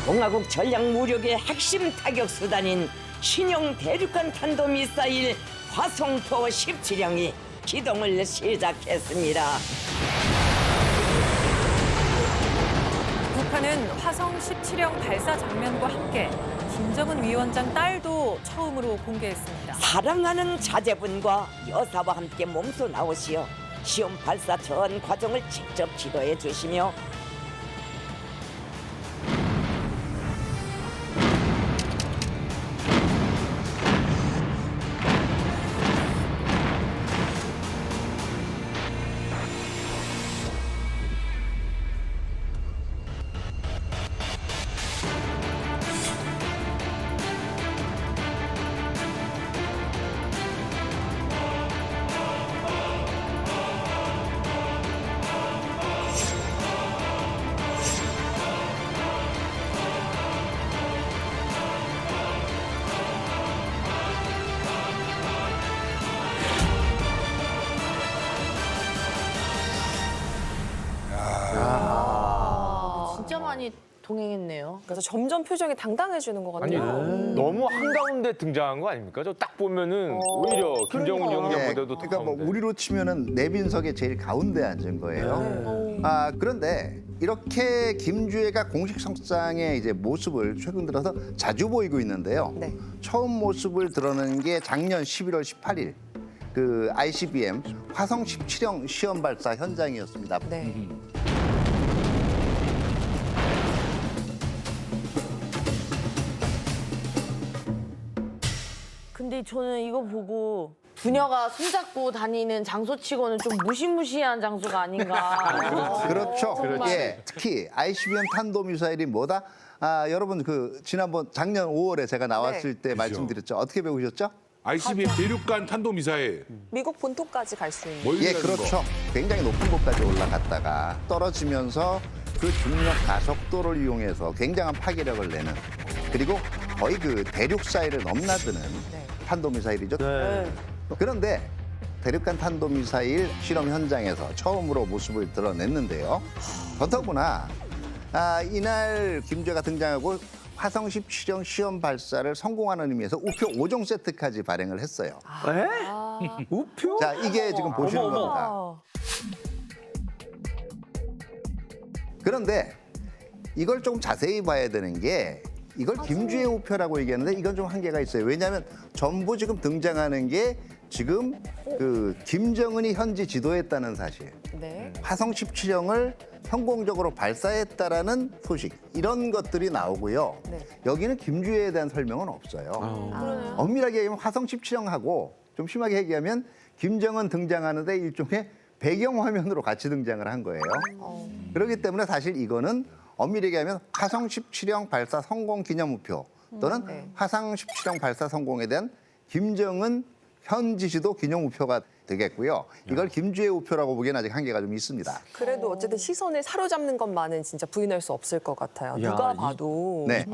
공화국 전략무력의 핵심 타격 수단인 신형 대륙간 탄도미사일 화성포 17형이 기동을 시작했습니다. 북한은 화성 17형 발사 장면과 함께 김정은 위원장 딸도 처음으로 공개했습니다. 사랑하는 자제분과 여사와 함께 몸소 나오시어 시험 발사 전 과정을 직접 지도해 주시며 진짜 많이 동행했네요. 그래서 점점 표정이 당당해지는 것 아니 같아요. 너무 한가운데 등장한 거 아닙니까? 저 딱 보면은 오히려 김정은 위원장보다도 더 그러니까 뭐 가운데. 우리로 치면은 내빈석의 제일 가운데 앉은 거예요. 그런데 이렇게 김주애가 공식 석상의 이제 모습을 최근 들어서 자주 보이고 있는데요. 네. 처음 모습을 드러낸 게 작년 11월 18일 그 ICBM 화성 17형 시험 발사 현장이었습니다. 네. 근데 저는 이거 보고 부녀가 손잡고 다니는 장소치고는 좀 무시무시한 장소가 아닌가. 그렇죠. 정말. 예, 특히 ICBM 탄도미사일이 뭐다? 여러분 그 지난번 작년 5월에 제가 나왔을 때 말씀드렸죠. 어떻게 배우셨죠? ICBM 대륙간 탄도미사일 미국 본토까지 갈 수 있는. 예, 멀리라는 그렇죠. 굉장히 높은 곳까지 올라갔다가 떨어지면서 그 중력 가속도를 이용해서 굉장한 파괴력을 내는 그리고 거의 그 대륙사이를 넘나드는 탄도미사일이죠. 그런데 대륙간 탄도미사일 실험 현장에서 처음으로 모습을 드러냈는데요. 더더구나 이날 김주애가 등장하고 화성 17형 시험 발사를 성공하는 의미에서 우표 5종 세트까지 발행을 했어요. 우표? 자, 이게 지금 보시는 겁니다. 그런데 이걸 좀 자세히 봐야 되는 게 이걸 김주애 우표라고 얘기하는데 이건 좀 한계가 있어요. 왜냐하면 전부 지금 등장하는 게 지금 그 김정은이 현지 지도했다는 사실. 네. 화성 17형을 성공적으로 발사했다라는 소식 이런 것들이 나오고요. 네. 여기는 김주애에 대한 설명은 없어요. 엄밀하게 얘기하면 화성 17형하고 좀 심하게 얘기하면 김정은 등장하는데 일종의 배경화면으로 같이 등장을 한 거예요. 그렇기 때문에 사실 이거는 엄밀히 얘기하면 화성 17형 발사 성공 기념우표 또는 네. 화성 17형 발사 성공에 대한 김정은 현지 지도 기념우표가 되겠고요. 이걸 김주애 우표라고 보기에는 아직 한계가 좀 있습니다. 그래도 어쨌든 시선을 사로잡는 것만은 진짜 부인할 수 없을 것 같아요. 누가 봐도. 네.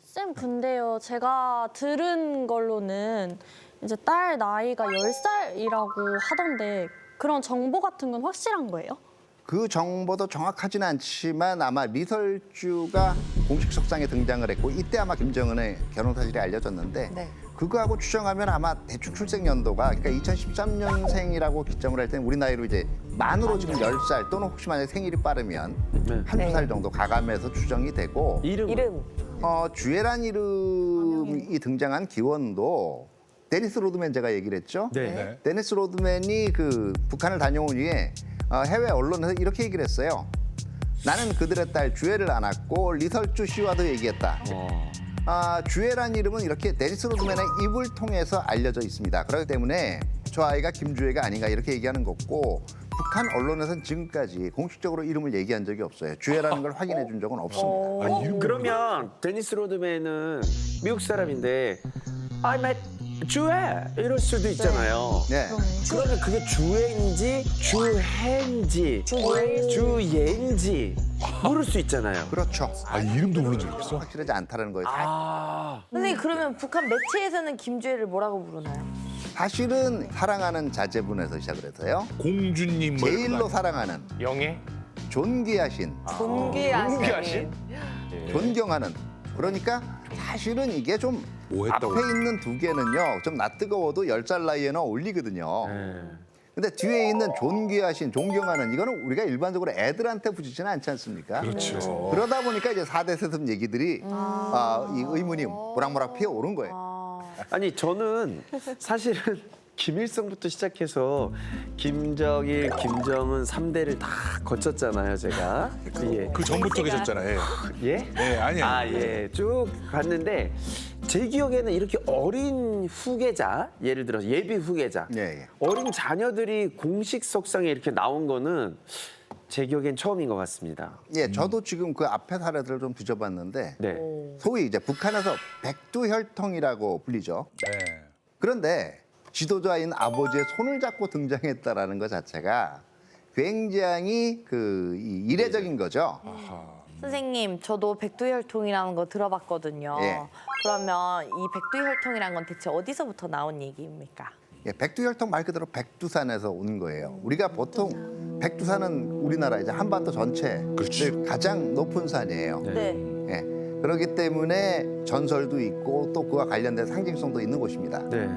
쌤, 근데요, 제가 들은 걸로는 이제 딸 나이가 10살이라고 하던데 그런 정보 같은 건 확실한 거예요? 그 정보도 정확하지는 않지만 아마 리설주가 공식 석상에 등장을 했고 이때 아마 김정은의 결혼 사실이 알려졌는데 네. 그거하고 추정하면 아마 대충 출생 연도가 그러니까 2013년생이라고 기점을 할 때는 우리 나이로 이제 만으로 지금 10살 또는 혹시 만약 생일이 빠르면 한두 살 정도 가감해서 추정이 되고 이름. 주애란 이름이 등장한 기원도 데니스 로드맨 제가 얘기를 했죠. 네. 데니스 로드맨이 그 북한을 다녀온 후에 해외 언론에서 이렇게 얘기를 했어요. 나는 그들의 딸 주애를 안았고 리설주 씨와도 얘기했다. 주애란 이름은 이렇게 데니스 로드맨의 입을 통해서 알려져 있습니다. 그렇기 때문에 저 아이가 김주애가 아닌가 이렇게 얘기하는 거고 북한 언론에서는 지금까지 공식적으로 이름을 얘기한 적이 없어요. 주애라는 걸 확인해 준 적은 없습니다. 그러면 데니스 로드맨은 미국 사람인데 I met 주애 이럴 수도 있잖아요. 네. 그러면 그게 주애인지 주해인지 주예인지 모를 수 있잖아요. 그렇죠. 이름도 부른 적 있어? 확실하지 않다는 거예요. 선생님 그러면 북한 매체에서는 김주애를 뭐라고 부르나요? 사실은 사랑하는 자제분에서 시작을 해서요. 공주님 뭐 이런 제일로 거 사랑하는 영예? 존귀하신 존귀하신. 존귀하신? 존경하는. 그러니까 사실은 이게 좀 뭐 했다고? 앞에 있는 두 개는요. 좀 낯뜨거워도 10살 나이에는 어울리거든요. 근데 뒤에 있는 존귀하신, 존경하는 이거는 우리가 일반적으로 애들한테 붙이지는 않지 않습니까? 그렇죠. 그러다 보니까 이제 4대 세습 얘기들이 이 의문이 모락모락 피어오른 거예요. 아니 저는 사실은 김일성부터 시작해서 김정일, 김정은 3대를 다 거쳤잖아요, 제가. 예. 그 전부터 계셨잖아요. 예. 예? 네, 아니에요. 아, 예. 쭉 갔는데 제 기억에는 이렇게 어린 후계자, 예를 들어서 예비 후계자, 예. 어린 자녀들이 공식 석상에 이렇게 나온 거는 제 기억엔 처음인 것 같습니다. 예, 저도 지금 그 앞에 사례들을 좀 뒤져봤는데 네. 소위 이제 북한에서 백두혈통이라고 불리죠. 네. 그런데 지도자인 아버지의 손을 잡고 등장했다라는 것 자체가 굉장히 이례적인 거죠. 선생님, 저도 백두혈통이라는 거 들어봤거든요. 예. 그러면 이 백두혈통이라는 건 대체 어디서부터 나온 얘기입니까? 예, 백두혈통 말 그대로 백두산에서 온 거예요. 우리가 보통 백두산은 우리나라 이제 한반도 전체를 그렇죠. 가장 높은 산이에요. 네. 예, 그렇기 때문에 전설도 있고 또 그와 관련된 상징성도 있는 곳입니다. 네.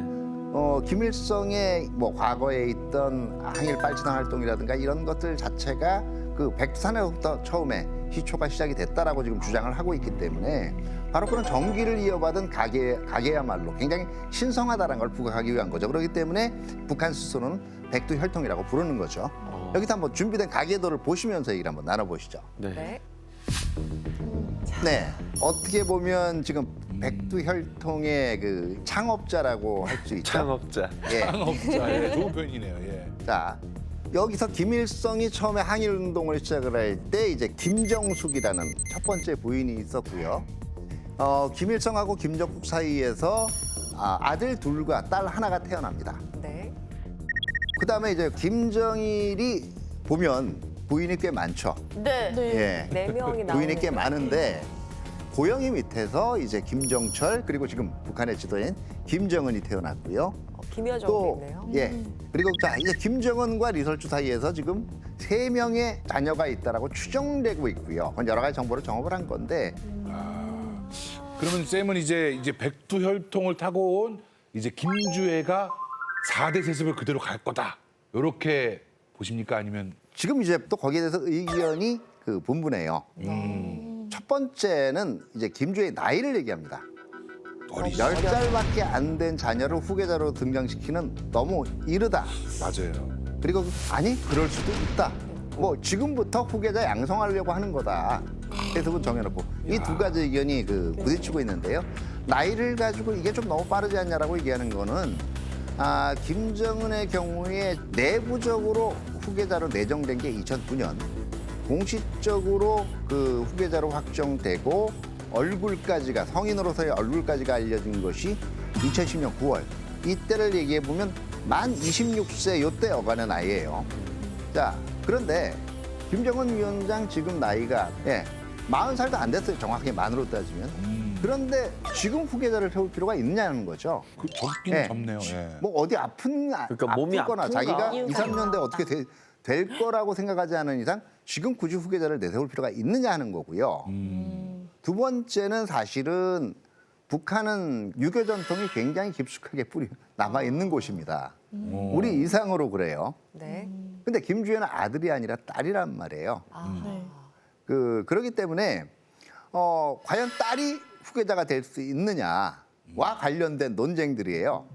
김일성의 뭐 과거에 있던 항일 빨치당 활동이라든가 이런 것들 자체가 그 백두산에서부터 처음에 시초가 시작이 됐다라고 지금 주장을 하고 있기 때문에 바로 그런 정기를 이어받은 가게야말로 굉장히 신성하다는 걸 부각하기 위한 거죠. 그렇기 때문에 북한 스스로는 백두혈통이라고 부르는 거죠. 여기서 한번 준비된 가계도를 보시면서 얘기를 한번 나눠보시죠. 네. 네, 어떻게 보면 지금 백두혈통의 그 창업자라고 할 수 있죠. 창업자. 예. 창업자. 예, 좋은 표현이네요. 예. 자, 여기서 김일성이 처음에 항일운동을 시작을 할 때 이제 김정숙이라는 첫 번째 부인이 있었고요. 김일성하고 김정숙 사이에서 아들 둘과 딸 하나가 태어납니다. 네. 그다음에 이제 김정일이 보면 부인이 꽤 많죠. 네. 예. 네 명이 부인이 꽤 많은데 고영이 밑에서 이제 김정철 그리고 지금 북한의 지도인 김정은이 태어났고요. 김여정도 있네요. 예. 그리고 자 이제 김정은과 리설주 사이에서 지금 3명의 자녀가 있다라고 추정되고 있고요. 그건 여러 가지 정보를 정업을 한 건데 그러면 쌤은 이제 백두혈통을 타고 온 이제 김주애가 4대 세습을 그대로 갈 거다. 이렇게 보십니까? 아니면 지금 이제 또 거기에 대해서 의견이 분분해요. 첫 번째는 이제 김주의 나이를 얘기합니다. 어리죠? 10살밖에 안 된 자녀를 후계자로 등장시키는 너무 이르다. 맞아요. 그리고 아니 그럴 수도 있다. 뭐 지금부터 후계자 양성하려고 하는 거다. 해석은 정해놓고 이 두 가지 의견이 부딪히고 있는데요. 나이를 가지고 이게 좀 너무 빠르지 않냐라고 얘기하는 거는 김정은의 경우에 내부적으로 후계자로 내정된 게 2009년 공식적으로 후계자로 확정되고 얼굴까지가 성인으로서의 얼굴까지가 알려진 것이 2010년 9월 이때를 얘기해 보면 만 26세 요때 어간의 나이예요. 자 그런데 김정은 위원장 지금 나이가 40살도 안 됐어요. 정확하게 만으로 따지면. 그런데 지금 후계자를 세울 필요가 있느냐는 거죠. 젊긴 젊네요. 예. 뭐 어디 그러니까 몸이 아프거나 아픈가? 자기가 2, 3년대 어떻게 될 거라고 생각하지 않은 이상 지금 굳이 후계자를 내세울 필요가 있느냐 하는 거고요. 두 번째는 사실은 북한은 유교 전통이 굉장히 깊숙하게 남아 있는 곳입니다. 우리 이상으로 그래요. 네. 근데 김주애는 아들이 아니라 딸이란 말이에요. 그렇기 때문에 과연 딸이 후계자가 될 수 있느냐와 관련된 논쟁들이에요.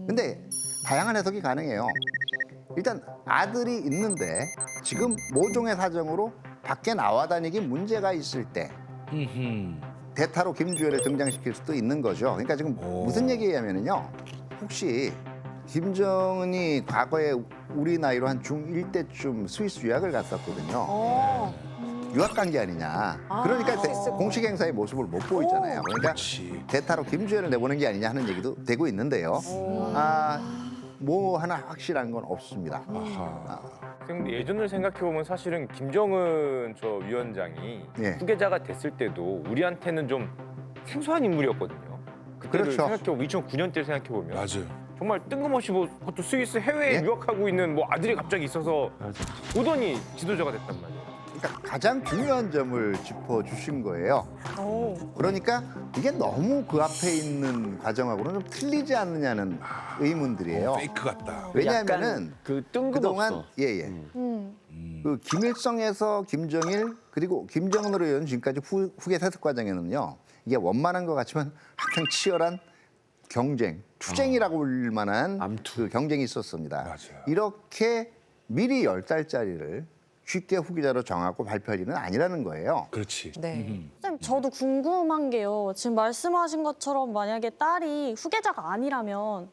근데 다양한 해석이 가능해요. 일단 아들이 있는데 지금 모종의 사정으로 밖에 나와 다니기 문제가 있을 때 대타로 김주애를 등장시킬 수도 있는 거죠. 그러니까 지금 무슨 얘기냐면요. 혹시 김정은이 과거에 우리 나이로 한 중1 때쯤 스위스 유학을 갔었거든요. 유학 간 게 아니냐. 그러니까 공식 행사의 모습을 못 보이잖아요. 그러니까 그렇지. 대타로 김주애를 내보낸 게 아니냐 하는 얘기도 되고 있는데요. 뭐 하나 확실한 건 없습니다. 근데 예전을 생각해 보면 사실은 김정은 저 위원장이 예. 후계자가 됐을 때도 우리한테는 좀 생소한 인물이었거든요. 그때를 그렇죠. 생각해 보면 2009년 때를 생각해 보면 맞아요. 정말 뜬금없이 뭐 그것도 스위스 해외에 예? 유학하고 있는 뭐 아들이 갑자기 있어서 오더니 지도자가 됐단 말이에요. 그러니까 가장 중요한 점을 짚어주신 거예요. 그러니까 이게 너무 그 앞에 있는 과정하고는 좀 틀리지 않느냐는 의문들이에요. 페이크 같다. 왜냐하면은 약간 그 뜬금없어. 그동안 예예. 그 김일성에서 김정일 그리고 김정은으로 이어진 지금까지 후계 세습 과정에는요. 이게 원만한 것 같지만 항상 치열한 경쟁, 투쟁이라고 불릴 만한 암투. 그 경쟁이 있었습니다. 맞아요. 이렇게 미리 10달짜리를 쉽게 후기자로 정하고 발표할 일은 아니라는 거예요. 그렇지. 네. 선생님, 저도 궁금한 게요. 지금 말씀하신 것처럼 만약에 딸이 후계자가 아니라면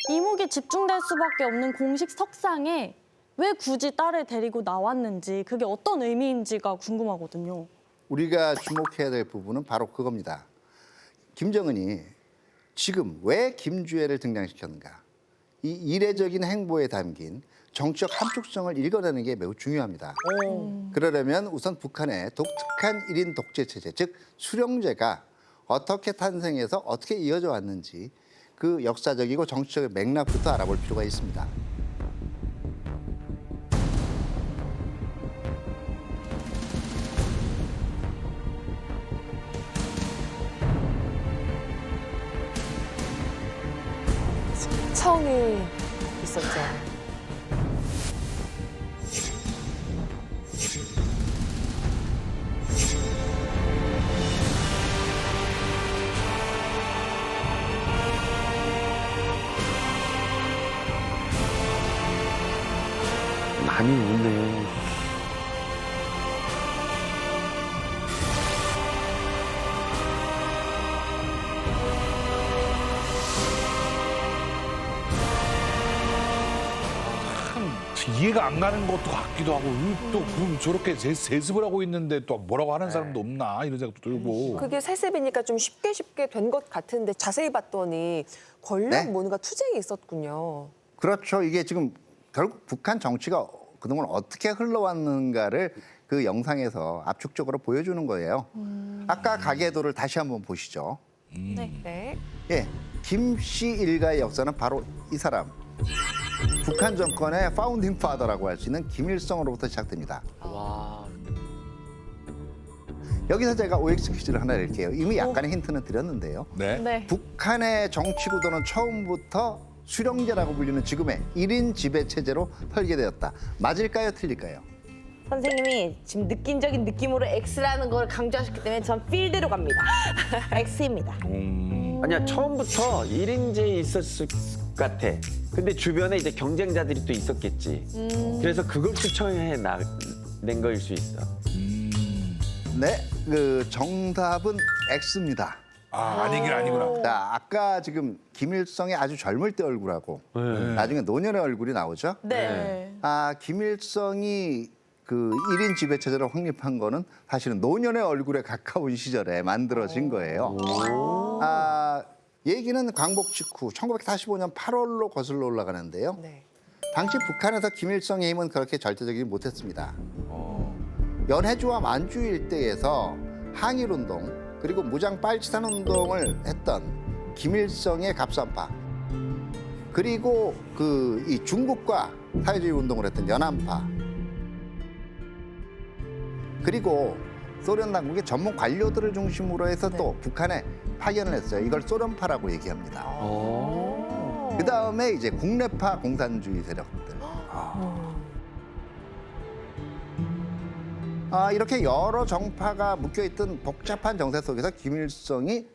이목이 집중될 수밖에 없는 공식 석상에 왜 굳이 딸을 데리고 나왔는지 그게 어떤 의미인지가 궁금하거든요. 우리가 주목해야 될 부분은 바로 그겁니다. 김정은이 지금 왜 김주애를 등장시켰는가? 이 이례적인 행보에 담긴 정치적 함축성을 읽어내는 게 매우 중요합니다. 그러려면 우선 북한의 독특한 1인 독재 체제, 즉 수령제가 어떻게 탄생해서 어떻게 이어져 왔는지 그 역사적이고 정치적 맥락부터 알아볼 필요가 있습니다. 청이 있었죠. 많이 웃네. 이해가 안 가는 것도 같기도 하고 또 그럼 저렇게 세습을 하고 있는데 또 뭐라고 하는 사람도 없나 이런 생각도 들고. 그게 세습이니까 좀 쉽게 된 것 같은데 자세히 봤더니 권력 네? 뭔가 투쟁이 있었군요. 그렇죠. 이게 지금 결국 북한 정치가 그동안 어떻게 흘러왔는가를 그 영상에서 압축적으로 보여주는 거예요. 아까 가계도를 다시 한번 보시죠. 네. 예, 김씨 일가의 역사는 바로 이 사람. 북한 정권의 파운딩 파더라고 할 수 있는 김일성으로부터 시작됩니다. 와. 여기서 제가 OX 퀴즈를 하나 낼게요. 이미 약간의 힌트는 드렸는데요. 네. 네. 북한의 정치 구도는 처음부터 수령제라고 불리는 지금의 1인 지배 체제로 설계되었다. 맞을까요? 틀릴까요? 선생님이 지금 느낌적인 느낌으로 X라는 걸 강조하셨기 때문에 전 필대로 갑니다. X입니다. 아니야, 처음부터 1인제 있었을 것 같아. 근데 주변에 이제 경쟁자들이 또 있었겠지. 그래서 그걸 추천해 낸 거일 수 있어. 네, 그 정답은 X입니다. 아니긴 아니구나. 자, 아까 지금 김일성의 아주 젊을 때 얼굴하고 나중에 노년의 얼굴이 나오죠. 네. 아, 김일성이 그 1인 지배 체제를 확립한 거는 사실은 노년의 얼굴에 가까운 시절에 만들어진 거예요. 아, 얘기는 광복 직후 1945년 8월로 거슬러 올라가는데요. 네. 당시 북한에서 김일성의 힘은 그렇게 절대적이지 못했습니다. 연해주와 만주 일대에서 항일운동 그리고 무장 빨치산 운동을 했던 김일성의 갑산파 그리고 그 이 중국과 사회주의 운동을 했던 연안파 그리고 소련 당국의 전문 관료들을 중심으로 해서 또 북한에 파견을 했어요. 이걸 소련파라고 얘기합니다. 그 다음에 이제 국내파 공산주의 세력들. 이렇게 여러 정파가 묶여있던 복잡한 정세 속에서 김일성이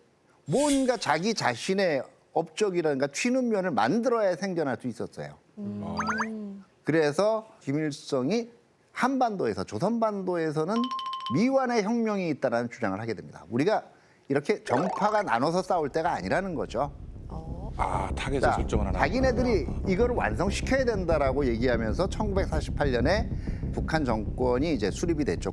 뭔가 자기 자신의 업적이라든가 튀는 면을 만들어야 생존할 수 있었어요. 그래서 김일성이 한반도에서 조선반도에서는 미완의 혁명이 있다는 주장을 하게 됩니다. 우리가 이렇게 정파가 나눠서 싸울 때가 아니라는 거죠. 타겟을 자, 설정을 하나. 자기네들이 이걸 완성시켜야 된다라고 얘기하면서 1948년에 북한 정권이 이제 수립이 됐죠.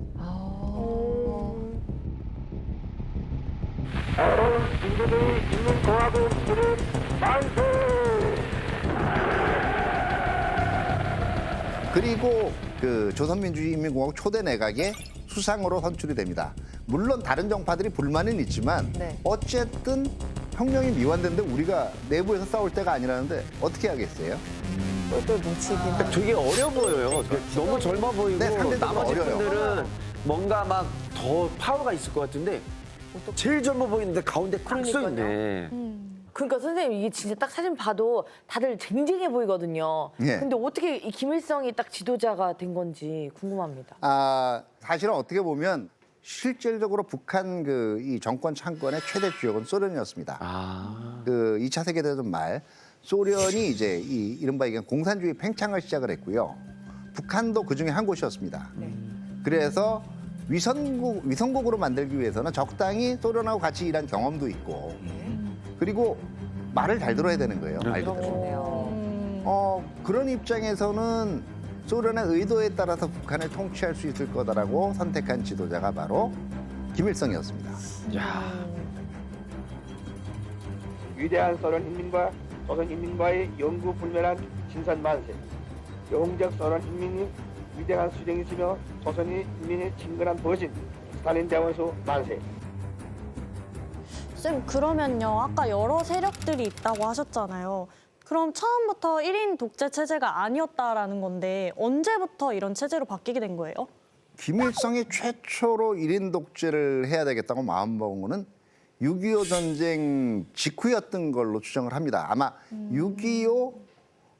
그리고 그 조선민주주의인민공화국 초대 내각의 수상으로 선출이 됩니다. 물론 다른 정파들이 불만은 있지만 네. 어쨌든 혁명이 미완된데 우리가 내부에서 싸울 때가 아니라는데 어떻게 하겠어요? 똘똘 뭉치긴 되게 어려 보여요. 너무 젊어 보이고 네, 상대적으로 나머지 어려요. 분들은 뭔가 막 더 파워가 있을 것 같은데 제일 젊어 보이는데 가운데 딱 서 있네. 그러니까 선생님 이게 진짜 딱 사진 봐도 다들 쟁쟁해 보이거든요. 예. 근데 어떻게 이 김일성이 딱 지도자가 된 건지 궁금합니다. 사실은 어떻게 보면 실질적으로 북한 그 이 정권 창건의 최대 주역은 소련이었습니다. 그 2차 세계대전 말 소련이 이제 이 이른바 이게 공산주의 팽창을 시작을 했고요. 북한도 그 중에 한 곳이었습니다. 그래서 위성국으로 만들기 위해서는 적당히 소련하고 같이 일한 경험도 있고, 그리고 말을 잘 들어야 되는 거예요. 말 그대로. 그런 입장에서는 소련의 의도에 따라서 북한을 통치할 수 있을 거다라고 선택한 지도자가 바로 김일성이었습니다. 위대한 소련 인민과 조선 인민과의 영구 불멸한 진선 만세. 영웅적 소련 인민이 위대한 수령이시며 조선이 인민의 친근한 버진 스탈린 대원수 만세. 쌤, 그러면요. 아까 여러 세력들이 있다고 하셨잖아요. 그럼 처음부터 1인 독재 체제가 아니었다라는 건데 언제부터 이런 체제로 바뀌게 된 거예요? 김일성이 최초로 1인 독재를 해야 되겠다고 마음먹은 거는 6.25 전쟁 직후였던 걸로 추정을 합니다. 아마 6.25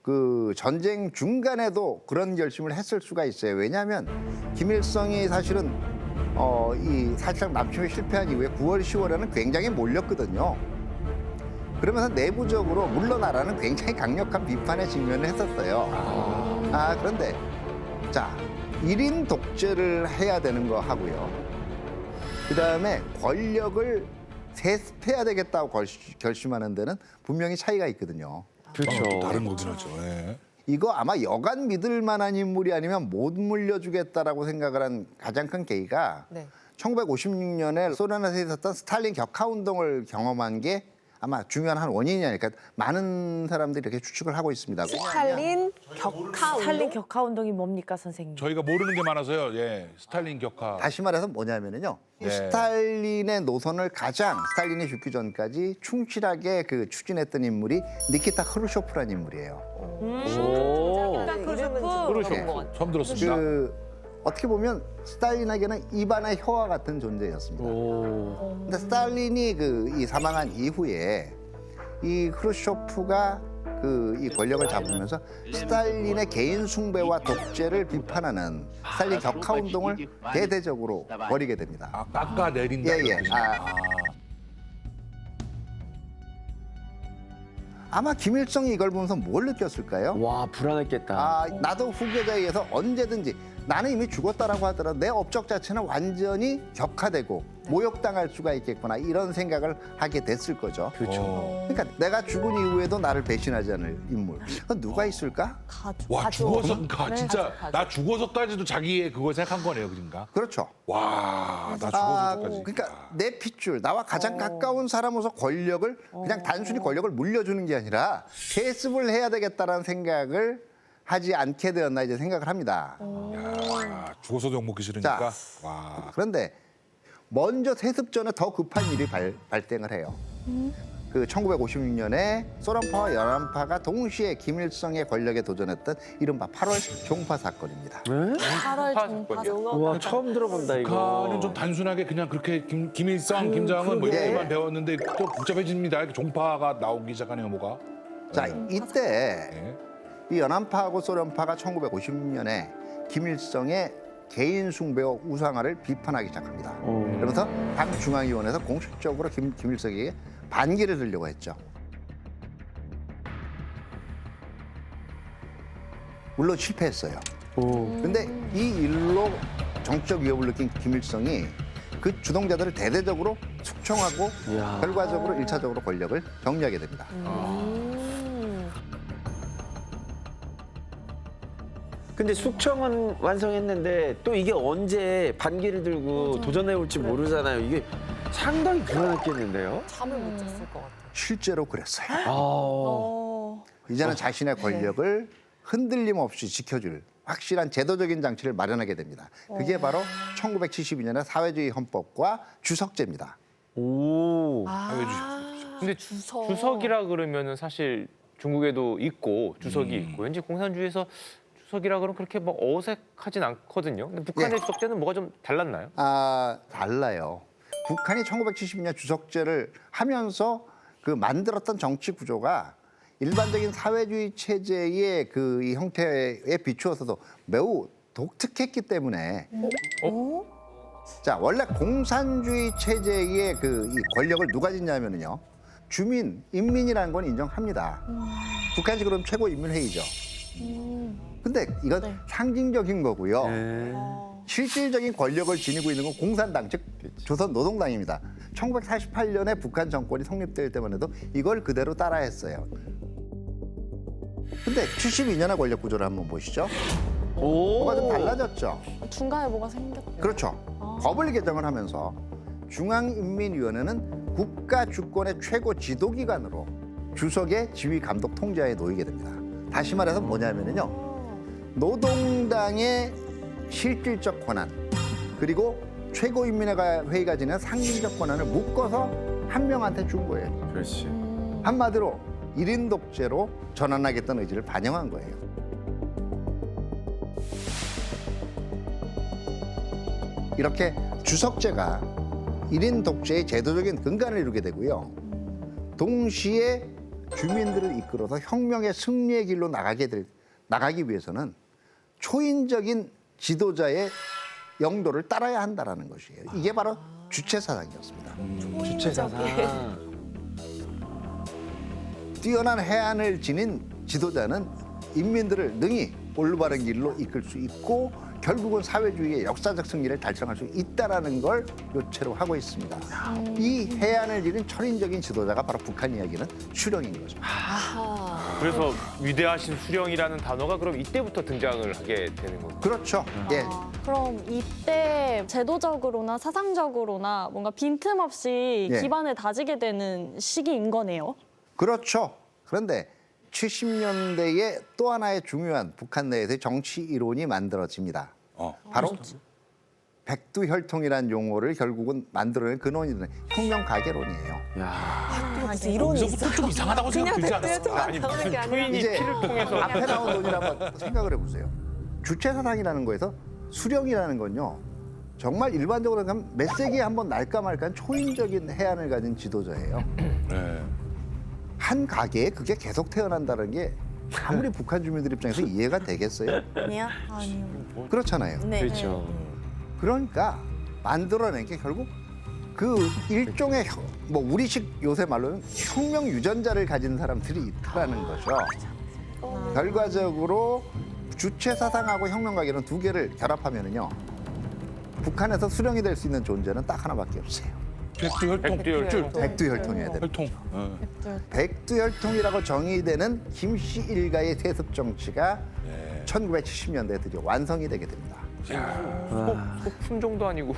그 전쟁 중간에도 그런 결심을 했을 수가 있어요. 왜냐하면 김일성이 사실은 이 사실상 남침에 실패한 이후에 9월, 10월에는 굉장히 몰렸거든요. 그러면서 내부적으로 물러나라는 굉장히 강력한 비판에 직면을 했었어요. 그런데 자, 1인 독재를 해야 되는 거 하고요. 그다음에 권력을 세습해야 되겠다고 결심하는 데는 분명히 차이가 있거든요. 그렇죠. 다른 거긴 하죠. 예. 이거 아마 여간 믿을 만한 인물이 아니면 못 물려주겠다라고 생각을 한 가장 큰 계기가 1956년에 소련에서 있었던 스탈린 격하운동을 경험한 게 아마 중요한 한 원인이 아닐까. 많은 사람들이 이렇게 추측을 하고 있습니다. 스탈린 격하 스탈린 격하 운동이 뭡니까, 선생님? 저희가 모르는 게 많아서요. 예, 스탈린 격하. 다시 말해서 뭐냐면요. 네. 스탈린의 노선을 가장 스탈린이 죽기 전까지 충실하게 그 추진했던 인물이 니키타 크루쇼프라는 인물이에요. 처음 들었습니다. 어떻게 보면 스탈린에게는 입안의 혀와 같은 존재였습니다. 근데 스탈린이 이 사망한 이후에 이 크루쇼프가 이 권력을 잡으면서 스탈린의 개인 숭배와 독재를 비판하는 스탈린 격하 운동을 대대적으로 벌이게 됩니다. 깎아내린다. 예. 아마 김일성이 이걸 보면서 뭘 느꼈을까요? 와, 불안했겠다. 나도 후계자에 의해서 언제든지 나는 이미 죽었다라고 하더라도 내 업적 자체는 완전히 격화되고 모욕당할 수가 있겠구나 이런 생각을 하게 됐을 거죠. 그렇죠. 그러니까 내가 죽은 이후에도 나를 배신하지 않을 인물. 그건 누가 있을까? 와, 죽어서, 진짜 나 죽어서까지도 자기의 그걸 생각한 거네요, 그러니까. 그렇죠. 와, 나 죽어서까지. 그러니까 내 핏줄, 나와 가장 가까운 사람으로서 권력을 그냥 단순히 권력을 물려주는 게 아니라 세습을 해야 되겠다라는 생각을 하지 않게 되었나 이제 생각을 합니다. 야, 죽어서도 욕먹기 싫으니까. 와. 그런데 먼저 세습 전에 더 급한 일이 발생을 해요. 그 1956년에 소련파와 연안파가 동시에 김일성의 권력에 도전했던 이른바 8월 종파 사건입니다. 8월 종파 와, 처음 들어본다 이거. 북한은 좀 단순하게 그냥 그렇게 김일성, 김정은 뭐 이렇게만 배웠는데 또 복잡해집니다. 이렇게 종파가 나오기 시작하네요, 뭐가. 자, 이때 네. 이 연안파하고 소련파가 1956년에 김일성의 개인 숭배와 우상화를 비판하기 시작합니다. 그러면서 당 중앙위원회에서 공식적으로 김일성에게 반기를 들려고 했죠. 물론 실패했어요. 그런데 이 일로 정치적 위협을 느낀 김일성이 그 주동자들을 대대적으로 숙청하고 이야. 결과적으로 1차적으로 권력을 정리하게 됩니다. 근데 숙청은 완성했는데 또 이게 언제 반기를 들고 도전해 올지 모르잖아요. 이게 상당히 불안했겠는데요. 잠을 못 잤을 것 같아요. 실제로 그랬어요. 아, 이제는 자신의 권력을 흔들림 없이 지켜줄 확실한 제도적인 장치를 마련하게 됩니다. 그게 바로 1972년의 사회주의 헌법과 주석제입니다. 오. 근데 주석이라 그러면은 사실 중국에도 있고 주석이 있고 현재 공산주의에서 주석이라 그러면 그렇게 막 어색하진 않거든요. 근데 북한의 주석 때는 뭐가 좀 달랐나요? 달라요. 북한이 1970년 주석제를 하면서 그 만들었던 정치 구조가 일반적인 사회주의 체제의 그 이 형태에 비추어서도 매우 독특했기 때문에 자, 원래 공산주의 체제의 그 이 권력을 누가 짓냐면요. 주민, 인민이라는 건 인정합니다. 북한이 그럼 최고인민회의죠. 근데 이건 상징적인 거고요. 실질적인 권력을 지니고 있는 건 공산당, 즉 조선노동당입니다. 1948년에 북한 정권이 성립될 때만 해도 이걸 그대로 따라했어요. 근데 72년의 권력 구조를 한번 보시죠. 뭐가 좀 달라졌죠. 중간에 뭐가 생겼다. 그렇죠. 법을 개정을 하면서 중앙인민위원회는 국가 주권의 최고 지도기관으로 주석의 지휘 감독 통제하에 놓이게 됩니다. 다시 말해서 뭐냐면요. 노동당의 실질적 권한 그리고 최고인민회의가 지닌 상징적 권한을 묶어서 한 명한테 준 거예요. 그렇지. 한마디로 1인 독재로 전환하겠다는 의지를 반영한 거예요. 이렇게 주석제가 1인 독재의 제도적인 근간을 이루게 되고요. 동시에 주민들을 이끌어서 혁명의 승리의 길로 나가기 위해서는 초인적인 지도자의 영도를 따라야 한다는 것이에요. 이게 바로 주체사상이었습니다. 주체사상. 뛰어난 해안을 지닌 지도자는 인민들을 능히 올바른 길로 이끌 수 있고 결국은 사회주의의 역사적 승리를 달성할 수 있다는 걸 요체로 하고 있습니다. 이 해안을 지닌 철인적인 지도자가 바로 북한 이야기는 수령인 거죠. 그래서 위대하신 수령이라는 단어가 그럼 이때부터 등장을 하게 되는 거죠. 그렇죠. 예. 그럼 이때 제도적으로나 사상적으로나 뭔가 빈틈없이 예. 기반을 다지게 되는 시기인 거네요. 그렇죠. 그런데 70년대에 또 하나의 중요한 북한 내에서의 정치 이론이 만들어집니다. 바로 백두혈통이라는 용어를 결국은 만들어낸 근원이 되는 혁명 가계론이에요. 무슨 이론이 있어. 여기서부터 좀 이상하다고 생각 들지 않았어요? 아니 무슨 초인이 이제 피를 통해서 앞에 나온 논의를 한번 생각을 해보세요. 주체사상이라는 거에서 수령이라는 건요. 정말 일반적으로 가면 몇 세기에 한번 날까 말까한 초인적인 해안을 가진 지도자예요. 네. 한 가게에 그게 계속 태어난다는 게 아무리 북한 주민들 입장에서 이해가 되겠어요? 아니요? 아니요. 그렇잖아요. 네. 그렇죠. 그러니까 만들어낸 게 결국 그 일종의 뭐 우리식 요새 말로는 혁명 유전자를 가진 사람들이 있다라는 거죠. 결과적으로 주체 사상하고 혁명 가계론 두 개를 결합하면은요. 북한에서 수령이 될 수 있는 존재는 딱 하나밖에 없어요. 백두혈통. 백두혈통이어야 됩니다. 혈통. 백두혈통이라고 정의되는 김씨 일가의 세습 정치가 네. 1970년대에 드디어 완성이 되게 됩니다. 품종도 아니고.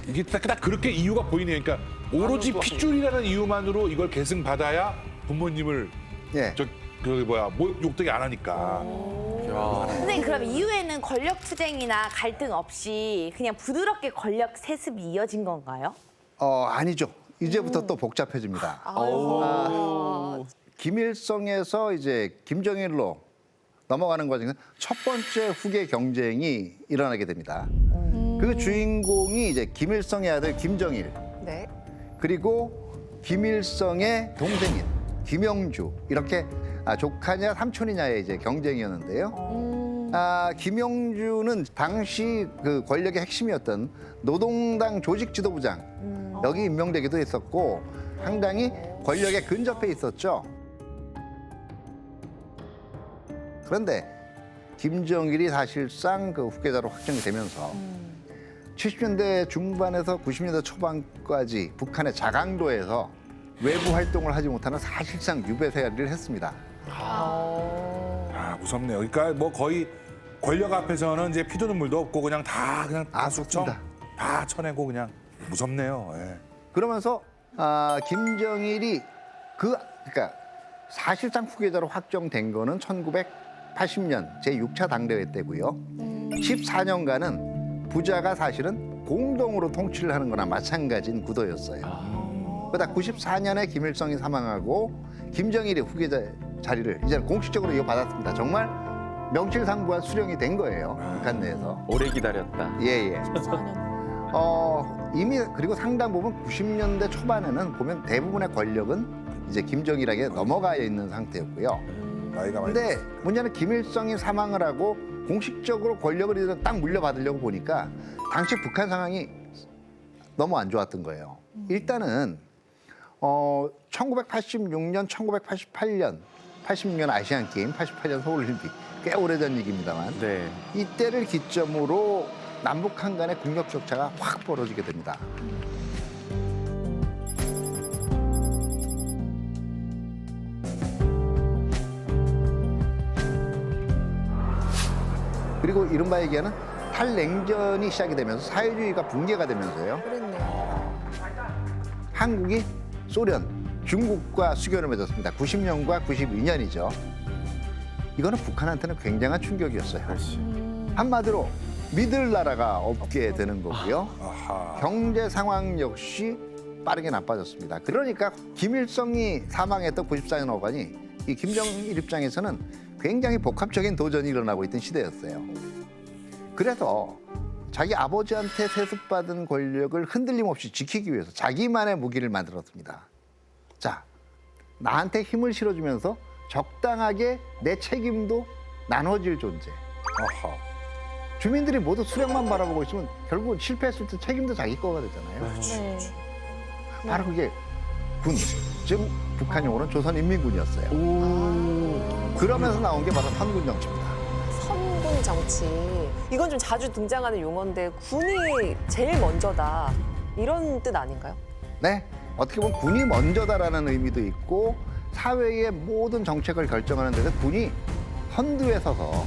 이게 딱 그렇게 이유가 보이네요. 그러니까 오로지 핏줄이라는 이유만으로 이걸 계승받아야 부모님을 예. 욕되게 안 하니까. 선생님 그럼 이후에는 권력 투쟁이나 갈등 없이 그냥 부드럽게 권력 세습이 이어진 건가요? 아니죠. 이제부터 또 복잡해집니다. 김일성에서 이제 김정일로 넘어가는 과정에서 첫 번째 후계 경쟁이 일어나게 됩니다. 그 주인공이 이제 김일성의 아들 김정일, 네. 그리고 김일성의 동생인 김영주 이렇게 조카냐 삼촌이냐의 이제 경쟁이었는데요. 김영주는 당시 그 권력의 핵심이었던 노동당 조직 지도부장 여기 임명되기도 했었고 상당히 권력에 근접해 있었죠. 그런데 김정일이 사실상 그 후계자로 확정이 되면서 70년대 중반에서 90년대 초반까지 북한의 자강도에서 외부 활동을 하지 못하는 사실상 유배생활을 했습니다. 무섭네요. 그러니까 뭐 거의 권력 앞에서는 이제 피도 눈물도 없고 그냥 다 숙청 맞습니다. 다 쳐내고 그냥 무섭네요. 예. 그러면서 김정일이 그러니까 사실상 후계자로 확정된 거는 1980년 제6차 당대회 때고요. 14년간은 부자가 사실은 공동으로 통치를 하는 거나 마찬가지인 구도였어요. 그러다 94년에 김일성이 사망하고 김정일이 후계자 자리를 이제는 공식적으로 이어받았습니다. 정말 명실상부한 수령이 된 거예요. 북한 내에서. 오래 기다렸다. 예. 이미 그리고 상당 부분 90년대 초반에는 보면 대부분의 권력은 이제 김정일에게 넘어가 있는 상태였고요. 나이가 많이 근데 문제는 김일성이 사망을 하고 공식적으로 권력을 이제 딱 물려받으려고 보니까 당시 북한 상황이 너무 안 좋았던 거예요. 일단은 1986년, 1988년, 86년 아시안 게임, 88년 서울올림픽 꽤 오래전 얘기입니다만 네. 이때를 기점으로 남북한 간의 국력 격차가 확 벌어지게 됩니다. 그리고 이른바 얘기하는 탈냉전이 시작이 되면서 사회주의가 붕괴가 되면서요. 그랬네요. 한국이 소련, 중국과 수교를 맺었습니다. 90년과 92년이죠. 이거는 북한한테는 굉장한 충격이었어요. 한마디로 믿을 나라가 없게 되는 거고요. 경제 상황 역시 빠르게 나빠졌습니다. 그러니까 김일성이 사망했던 94년 어간이 이 김정일 입장에서는 굉장히 복합적인 도전이 일어나고 있던 시대였어요. 그래서 자기 아버지한테 세습받은 권력을 흔들림 없이 지키기 위해서 자기만의 무기를 만들었습니다. 자, 나한테 힘을 실어주면서 적당하게 내 책임도 나눠질 존재. 주민들이 모두 수령만 바라보고 있으면 결국은 실패했을 때 책임도 자기 거가 되잖아요. 네. 바로 그게 군, 즉 북한 용어는 조선인민군이었어요. 그러면서 나온 게 바로 선군 정치입니다. 선군 정치. 이건 좀 자주 등장하는 용어인데 군이 제일 먼저다. 이런 뜻 아닌가요? 네, 어떻게 보면 군이 먼저다라는 의미도 있고 사회의 모든 정책을 결정하는 데서 군이 선두에 서서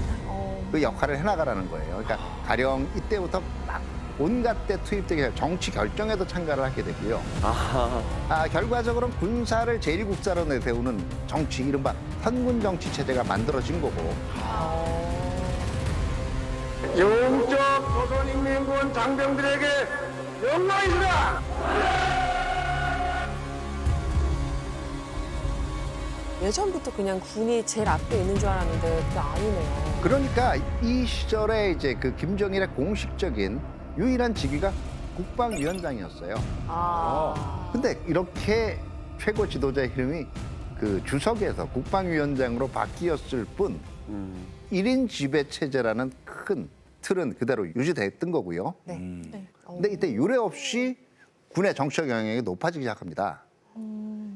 그 역할을 해나가라는 거예요. 그러니까 가령 이때부터 막 온갖 때 투입되게 정치 결정에도 참가를 하게 되고요. 결과적으로는 군사를 제1국사로 내세우는 정치, 이른바 선군 정치 체제가 만들어진 거고. 영적 조선인민군 장병들에게 영광이시다. 예전부터 그냥 군이 제일 앞에 있는 줄 알았는데 그게 아니네요. 그러니까 이 시절에 이제 그 김정일의 공식적인 유일한 직위가 국방위원장이었어요. 근데 이렇게 최고 지도자의 이름이 그 주석에서 국방위원장으로 바뀌었을 뿐 1인 지배 체제라는 큰 틀은 그대로 유지됐던 거고요. 근데 이때 유례 없이 군의 정치적 영향력이 높아지기 시작합니다.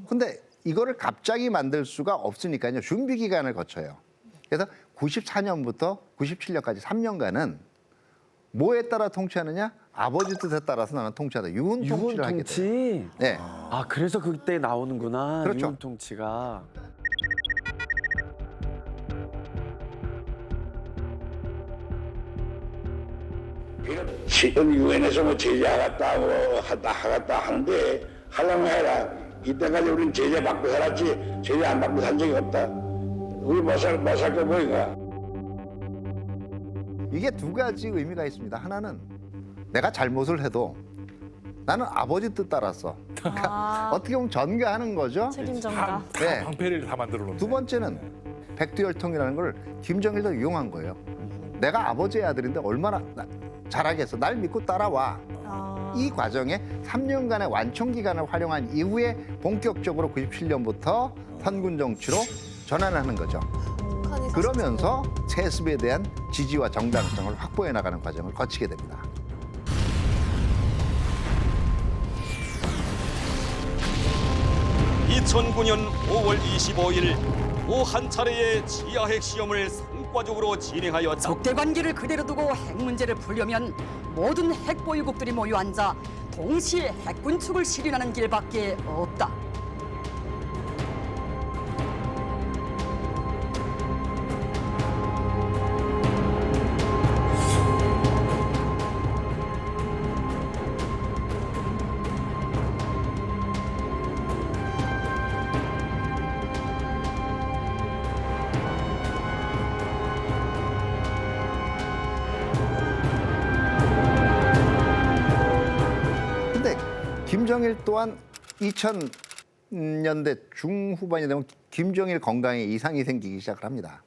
근데 이거를 갑자기 만들 수가 없으니까요. 준비 기간을 거쳐요. 그래서 94년부터 97년까지 3년간은 뭐에 따라 통치하느냐? 아버지 뜻에 따라서 나는 통치하다. 유훈 통치를 하게 돼요. 네. 아, 그래서 그때 나오는구나. 그렇죠. 유훈 통치가. 이런 유엔에서 뭐 제재하겠다, 뭐 하겠다 하는데 하려면 해라. 이때까지 우리는 제재 받고 살았지 제재 안 받고 산 적이 없다. 우리 못 살 거 보이가. 이게 두 가지 의미가 있습니다. 하나는 내가 잘못을 해도 나는 아버지 뜻 따랐어. 그러니까 어떻게 보면 전가하는 거죠. 책임전가. 네. 방패를 다 만들어 놓네. 두 번째는 백두혈통이라는 걸 김정일도 이용한 거예요. 내가 아버지의 아들인데 얼마나 잘하겠어. 날 믿고 따라와. 이 과정에 3년간의 완충 기간을 활용한 이후에 본격적으로 97년부터 선군 정치로 전환하는 거죠. 그러면서 세습에 대한 지지와 정당성을 확보해 나가는 과정을 거치게 됩니다. (2009년 5월 25일) 오 한 차례의 지하핵 시험을 성과적으로 진행하였다. 적대 관계를 그대로 두고 핵 문제를 풀려면 모든 핵 보유국들이 모여 앉아 동시에 핵 군축을 실현하는 길밖에 없다. 김정일 또한 2000년대 중후반이 되면 김정일 건강에 이상이 생기기 시작을 합니다.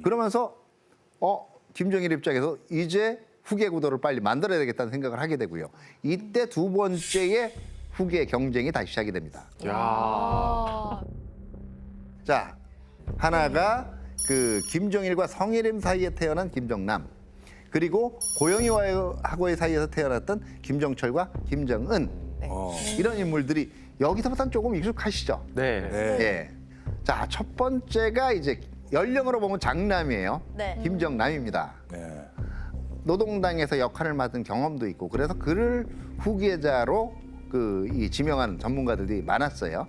그러면서 김정일 입장에서 이제 후계 구도를 빨리 만들어야 되겠다는 생각을 하게 되고요. 이때 두 번째의 후계 경쟁이 다시 시작이 됩니다. 자, 하나가 그 김정일과 성혜림 사이에 태어난 김정남, 그리고 고영희하고의 사이에서 태어났던 김정철과 김정은, 이런 인물들이 여기서부터는 조금 익숙하시죠? 네. 예. 자, 첫 번째가 이제 연령으로 보면 장남이에요. 네. 김정남입니다. 네. 노동당에서 역할을 맡은 경험도 있고, 그래서 그를 후계자로 이 지명하는 전문가들이 많았어요.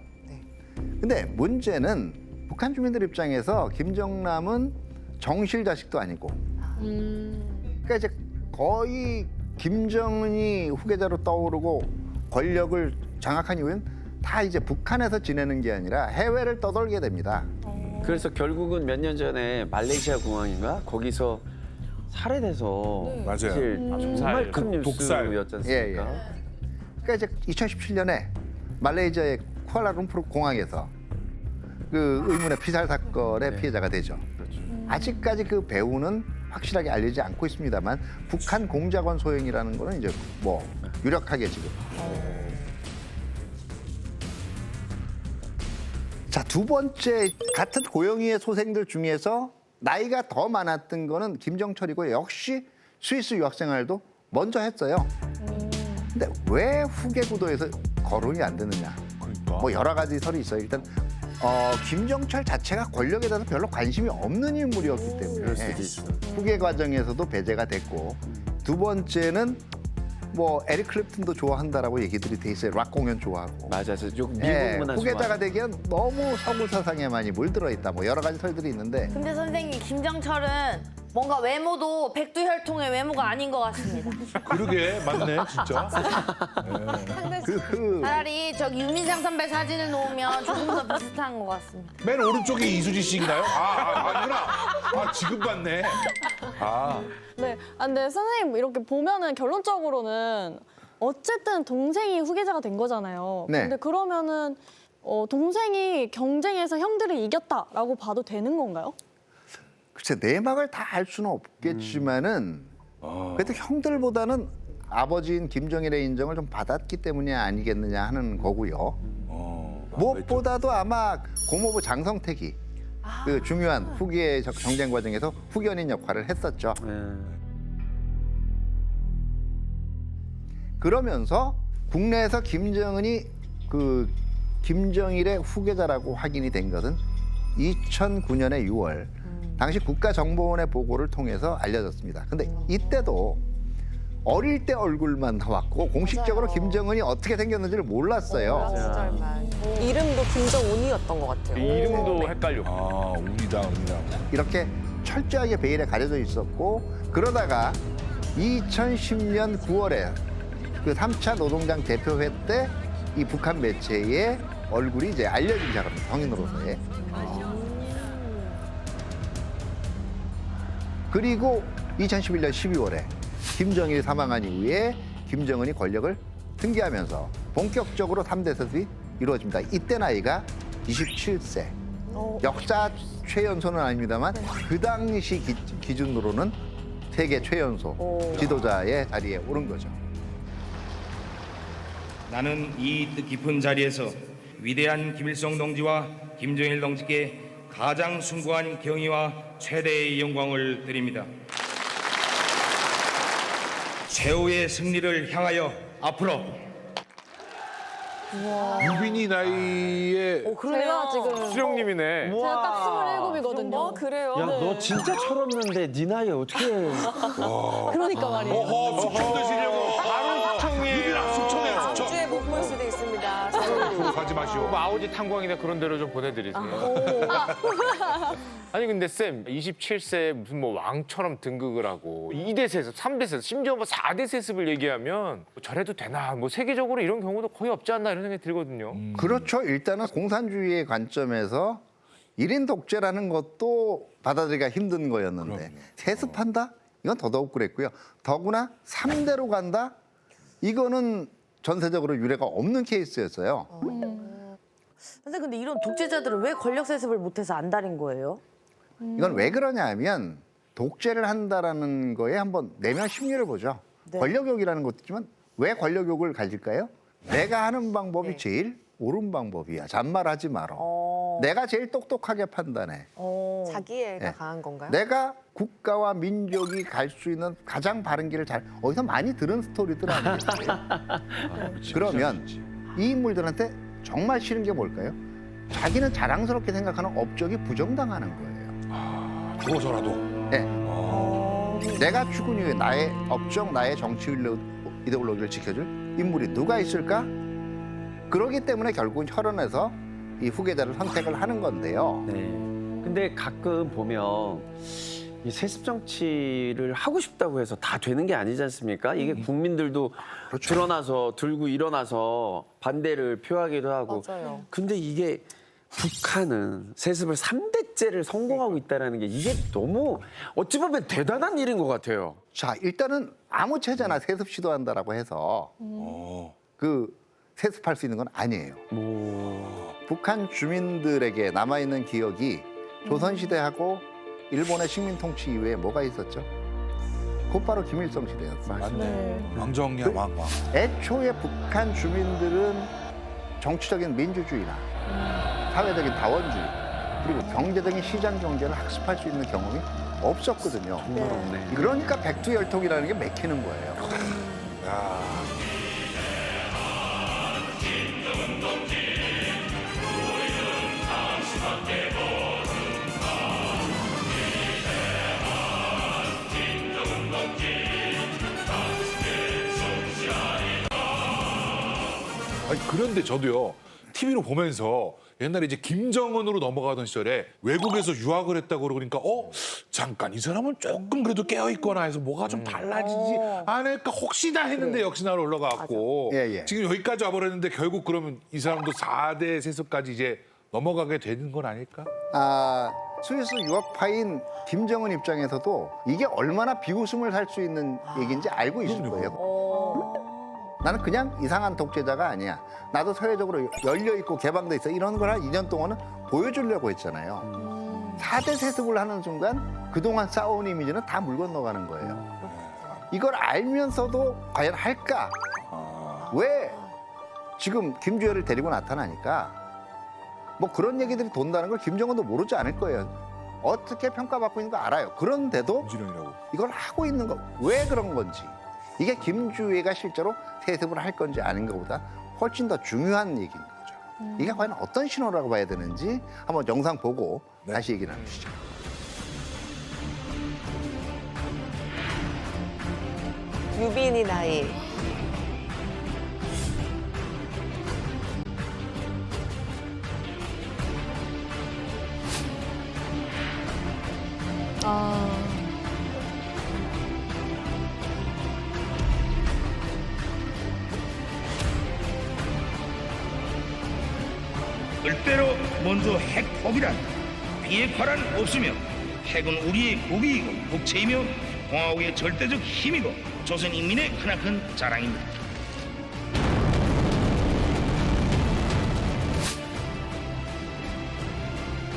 근데 문제는 북한 주민들 입장에서 김정남은 정실 자식도 아니고, 그러니까 이제 거의 김정은이 후계자로 떠오르고 권력을 장악한 이후엔 다 이제 북한에서 지내는 게 아니라 해외를 떠돌게 됩니다. 그래서 결국은 몇 년 전에 말레이시아 공항인가 거기서 살해돼서 맞아요. 사실 정말 큰 독살. 뉴스였지 않습니까? 그러니까 이제 2017년에 말레이시아의 쿠알라룸푸르 공항에서 그 의문의 피살 사건의 피해자가 되죠. 아직까지 그 배우는 확실하게 알려지지 않고 있습니다만 북한 공작원 소행이라는 거는 이제 뭐 유력하게 지금. 자, 두 번째 같은 고영희의 소생들 중에서 나이가 더 많았던 거는 김정철이고, 역시 스위스 유학 생활도 먼저 했어요. 근데 왜 후계 구도에서 거론이 안 되느냐? 그러니까. 뭐 여러 가지 설이 있어요. 일단 김정철 자체가 권력에 대해서 별로 관심이 없는 인물이었기 때문에 그럴 수도 있어. 후계 과정에서도 배제가 됐고, 두 번째는 뭐 에릭 클랩튼도 좋아한다라고 얘기들이 돼 있어요. 락 공연 좋아하고. 맞아요. 좀 미국 예, 문화 후계자가 좋아하는. 되기엔 너무 서구 사상에 많이 물들어 있다. 뭐 여러 가지 설들이 있는데 근데 선생님, 김정철은 뭔가 외모도 백두혈통의 외모가 아닌 것 같습니다. 그러게 맞네 진짜. 차라리 저기 유민상 선배 사진을 놓으면 조금 더 비슷한 것 같습니다. 맨 오른쪽이 이수지 씨인가요? 아니구나. 지금 봤네. 네. 근데 선생님 이렇게 보면은 결론적으로는 어쨌든 동생이 후계자가 된 거잖아요. 네. 근데 그러면은 동생이 경쟁에서 형들을 이겼다라고 봐도 되는 건가요? 글쎄 내막을 다 알 수는 없겠지만은 그래도 형들보다는 아버지인 김정일의 인정을 좀 받았기 때문이 아니겠느냐 하는 거고요. 무엇보다도 아마 고모부 장성택이 그 중요한 후계 경쟁 과정에서 후견인 역할을 했었죠. 그러면서 국내에서 김정은이 그 김정일의 후계자라고 확인이 된 것은 2009년의 6월 당시 국가정보원의 보고를 통해서 알려졌습니다. 근데 이때도 어릴 때 얼굴만 나왔고 공식적으로 김정은이 어떻게 생겼는지를 몰랐어요. 이름도 김정운이었던 것 같아요. 이름도 헷갈렸고. 운이다. 이렇게 철저하게 베일에 가려져 있었고, 그러다가 2010년 9월에 그 3차 노동당 대표회 때 이 북한 매체에 얼굴이 이제 알려지기 시작합니다. 성인으로서의. 그리고 2011년 12월에 김정일이 사망한 이후에 김정은이 권력을 등기하면서 본격적으로 3대 세습이 이루어집니다. 이때 나이가 27세. 역사 최연소는 아닙니다만 그 당시 기준으로는 세계 최연소 지도자의 자리에 오른 거죠. 나는 이 뜻깊은 자리에서 위대한 김일성 동지와 김정일 동지께 가장 숭고한 경의와 최대의 영광을 드립니다. 최후의 승리를 향하여 앞으로 유빈이 나이에 제가 지금 수령님이네. 제가 딱 27이거든요. 그래요? 야, 너 진짜 철없는데 네 나이에 어떻게 해? 그러니까 말이에요. 숙청 드시려고. 바로 숙청이에요. 유빈아 숙청해 다음 숙청. 주에 못 볼 수도 있습니다. 앞으로 가지 마시오. 뭐 아우지 탄광이나 그런 데로 좀 보내드리세요. 아니 근데 쌤 27세 무슨 뭐 왕처럼 등극을 하고 2대 세습, 3대 세습, 심지어 뭐 4대 세습을 얘기하면 뭐 저래도 되나? 뭐 세계적으로 이런 경우도 거의 없지 않나 이런 생각이 들거든요. 그렇죠. 일단은 공산주의의 관점에서 1인 독재라는 것도 받아들이기가 힘든 거였는데 세습한다? 이건 더더욱 그랬고요. 더구나 3대로 간다? 이거는 전세적으로 유례가 없는 케이스였어요. 근데 이런 독재자들은 왜 권력 세습을 못해서 안달인 거예요? 이건 왜 그러냐 하면 독재를 한다라는 거에 한번 내면 심리를 보죠. 권력욕이라는 것도 있지만 왜 권력욕을 가질까요? 내가 하는 방법이 제일 옳은 방법이야. 잔말하지 마라. 내가 제일 똑똑하게 판단해. 자기애가 네. 강한 건가요? 내가 국가와 민족이 갈 수 있는 가장 바른 길을 잘 어디서 많이 들은 스토리들 아니겠어요? 그러면 이 인물들한테 정말 싫은 게 뭘까요? 자기는 자랑스럽게 생각하는 업적이 부정당하는 거예요. 죽어서라도. 네. 내가 죽은 이후에 나의 업적, 나의 정치 이데올로기를 지켜줄 인물이 누가 있을까? 그러기 때문에 결국은 혈연해서 이 후계자를 선택을 하는 건데요. 네. 근데 가끔 보면 이 세습 정치를 하고 싶다고 해서 다 되는 게 아니지 않습니까? 이게 국민들도 그렇죠. 드러나서 들고 일어나서 반대를 표하기도 하고. 맞아요. 근데 이게 북한은 세습을 3대째를 성공하고 있다는 게 이게 너무 어찌 보면 대단한 일인 것 같아요. 자, 일단은 아무 체제나 세습 시도한다라고 해서 그 세습할 수 있는 건 아니에요. 북한 주민들에게 남아있는 기억이 조선시대하고 일본의 식민 통치 이후에 뭐가 있었죠? 곧바로 김일성 시대였어요. 왕정이야 왕. 애초에 북한 주민들은 정치적인 민주주의나 사회적인 다원주의 그리고 경제적인 시장 경제를 학습할 수 있는 경험이 없었거든요. 없네. 그러니까 백두혈통이라는 게 맥히는 거예요. 아니, 그런데 저도요 TV로 보면서 옛날에 이제 김정은으로 넘어가던 시절에 외국에서 유학을 했다고 그러니까 잠깐 이 사람은 조금 그래도 깨어 있거나 해서 뭐가 좀 달라지지 않을까 혹시나 했는데 역시나 올라가고 예. 지금 여기까지 와버렸는데 결국 그러면 이 사람도 4대 세습까지 이제 넘어가게 되는 건 아닐까? 스위스 유학파인 김정은 입장에서도 이게 얼마나 비웃음을 살 수 있는 얘기인지 알고 있을 거예요. 나는 그냥 이상한 독재자가 아니야. 나도 사회적으로 열려있고 개방돼 있어. 이런 걸 한 2년 동안은 보여주려고 했잖아요. 4대 세습을 하는 순간 그동안 쌓아온 이미지는 다 물 건너가는 거예요. 이걸 알면서도 과연 할까? 왜 지금 김주열을 데리고 나타나니까 뭐 그런 얘기들이 돈다는 걸 김정은도 모르지 않을 거예요. 어떻게 평가받고 있는 거 알아요. 그런데도 부지런이라고. 이걸 하고 있는 거 왜 그런 건지 이게 김주혜가 실제로 세습을 할 건지 아닌가보다 훨씬 더 중요한 얘기인 거죠. 이게 과연 어떤 신호라고 봐야 되는지 한번 영상 보고 다시 얘기 나누시죠. 유빈이 나이. 절대로 먼저 핵 포기란 비핵화란 없으며 핵은 우리의 국익이고 국채이며 공화국의 절대적 힘이고 조선 인민의 크나큰 자랑입니다.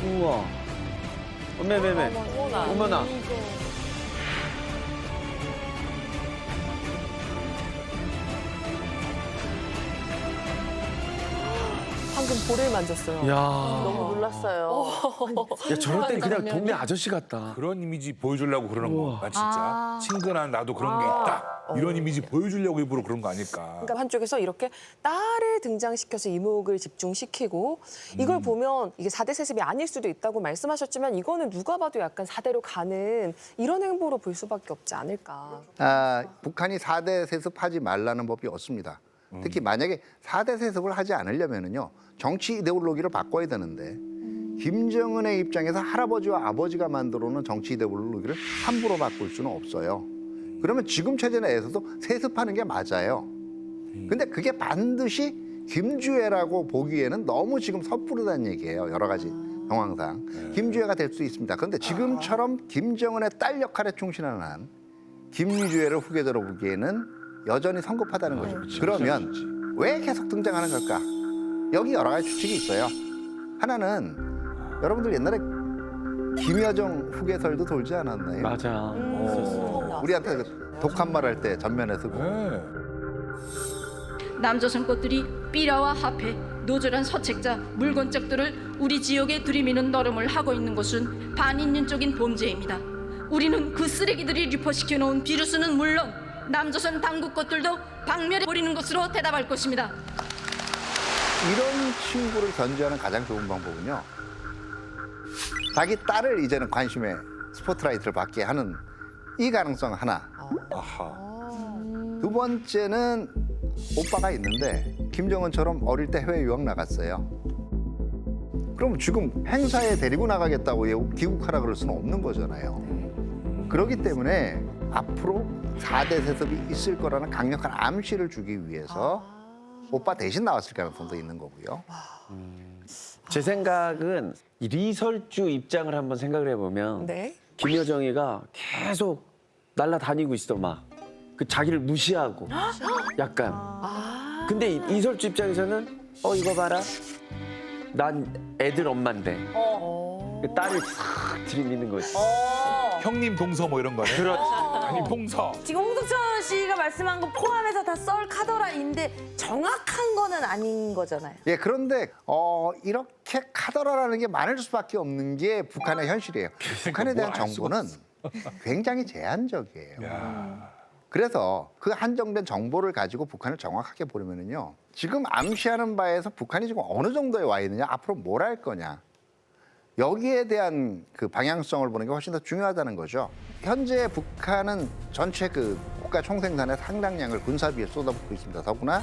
우와. 매매매. 어머나. 방금 볼을 만졌어요. 야. 너무 놀랐어요. 야, 저럴 땐 그냥 동네 아저씨 같다. 그런 이미지 보여주려고 그러는 우와. 건가 진짜. 친근한 나도 그런 게 있다. 이런 이미지 보여주려고 일부러 그런 거 아닐까. 그러니까 한쪽에서 이렇게 딸을 등장시켜서 이목을 집중시키고 이걸 보면 이게 4대 세습이 아닐 수도 있다고 말씀하셨지만 이거는 누가 봐도 약간 4대로 가는 이런 행보로 볼 수밖에 없지 않을까. 북한이 4대 세습하지 말라는 법이 없습니다. 특히 만약에 4대 세습을 하지 않으려면요 정치 이데올로기를 바꿔야 되는데 김정은의 입장에서 할아버지와 아버지가 만들어놓은 정치 이데올로기를 함부로 바꿀 수는 없어요. 그러면 지금 체제 내에서도 세습하는 게 맞아요. 근데 그게 반드시 김주애라고 보기에는 너무 지금 섣부르다는 얘기예요. 여러 가지 정황상. 김주애가 될 수 있습니다. 그런데 지금처럼 김정은의 딸 역할에 충실한 한 김주애를 후계자로 보기에는 여전히 성급하다는 거죠. 그러면 왜 계속 등장하는 걸까? 여기 여러 가지 추측이 있어요. 하나는 여러분들 옛날에 김여정 후계설도 돌지 않았나요? 맞아. 우리한테 그 독한 말 할 때 전면에 서고. 남조선 꽃들이 삐라와 화폐, 노절한 서책자, 물건짝들을 우리 지역에 들이미는 노름을 하고 있는 것은 반인륜적인 범죄입니다. 우리는 그 쓰레기들이 리포시켜 놓은 비루스는 물론 남조선 당국 것들도 박멸해 버리는 것으로 대답할 것입니다. 이런 친구를 견제하는 가장 좋은 방법은요. 자기 딸을 이제는 관심의 스포트라이트를 받게 하는 이 가능성 하나. 두 번째는 오빠가 있는데 김정은처럼 어릴 때 해외 유학 나갔어요. 그럼 지금 행사에 데리고 나가겠다고 귀국하라 그럴 수는 없는 거잖아요. 그렇기 때문에 앞으로 4대 세습이 있을 거라는 강력한 암시를 주기 위해서 오빠 대신 나왔을 가능성도 있는 거고요. 제 생각은 이 리설주 입장을 한번 생각을 해보면 네. 김여정이가 계속 날아다니고 있어 막. 그 자기를 무시하고 약간. 근데 이설주 입장에서는 이거 봐라. 난 애들 엄마인데. 그 딸을 싹 들이미는 거지. 형님 동서 뭐 이런 거네. 그렇지. 아니 동서. 지금 홍석천 씨가 말씀한 거 포함해서 다 썰 카더라인데 정확한 거는 아닌 거잖아요. 예, 그런데 이렇게 카더라라는 게 많을 수밖에 없는 게 북한의 현실이에요. 북한에 대한 정보는 굉장히 제한적이에요. 그래서 그 한정된 정보를 가지고 북한을 정확하게 보려면요. 지금 암시하는 바에서 북한이 지금 어느 정도에 와 있느냐, 앞으로 뭘 할 거냐. 여기에 대한 그 방향성을 보는 게 훨씬 더 중요하다는 거죠. 현재 북한은 전체 그 국가 총생산의 상당량을 군사비에 쏟아붓고 있습니다. 더구나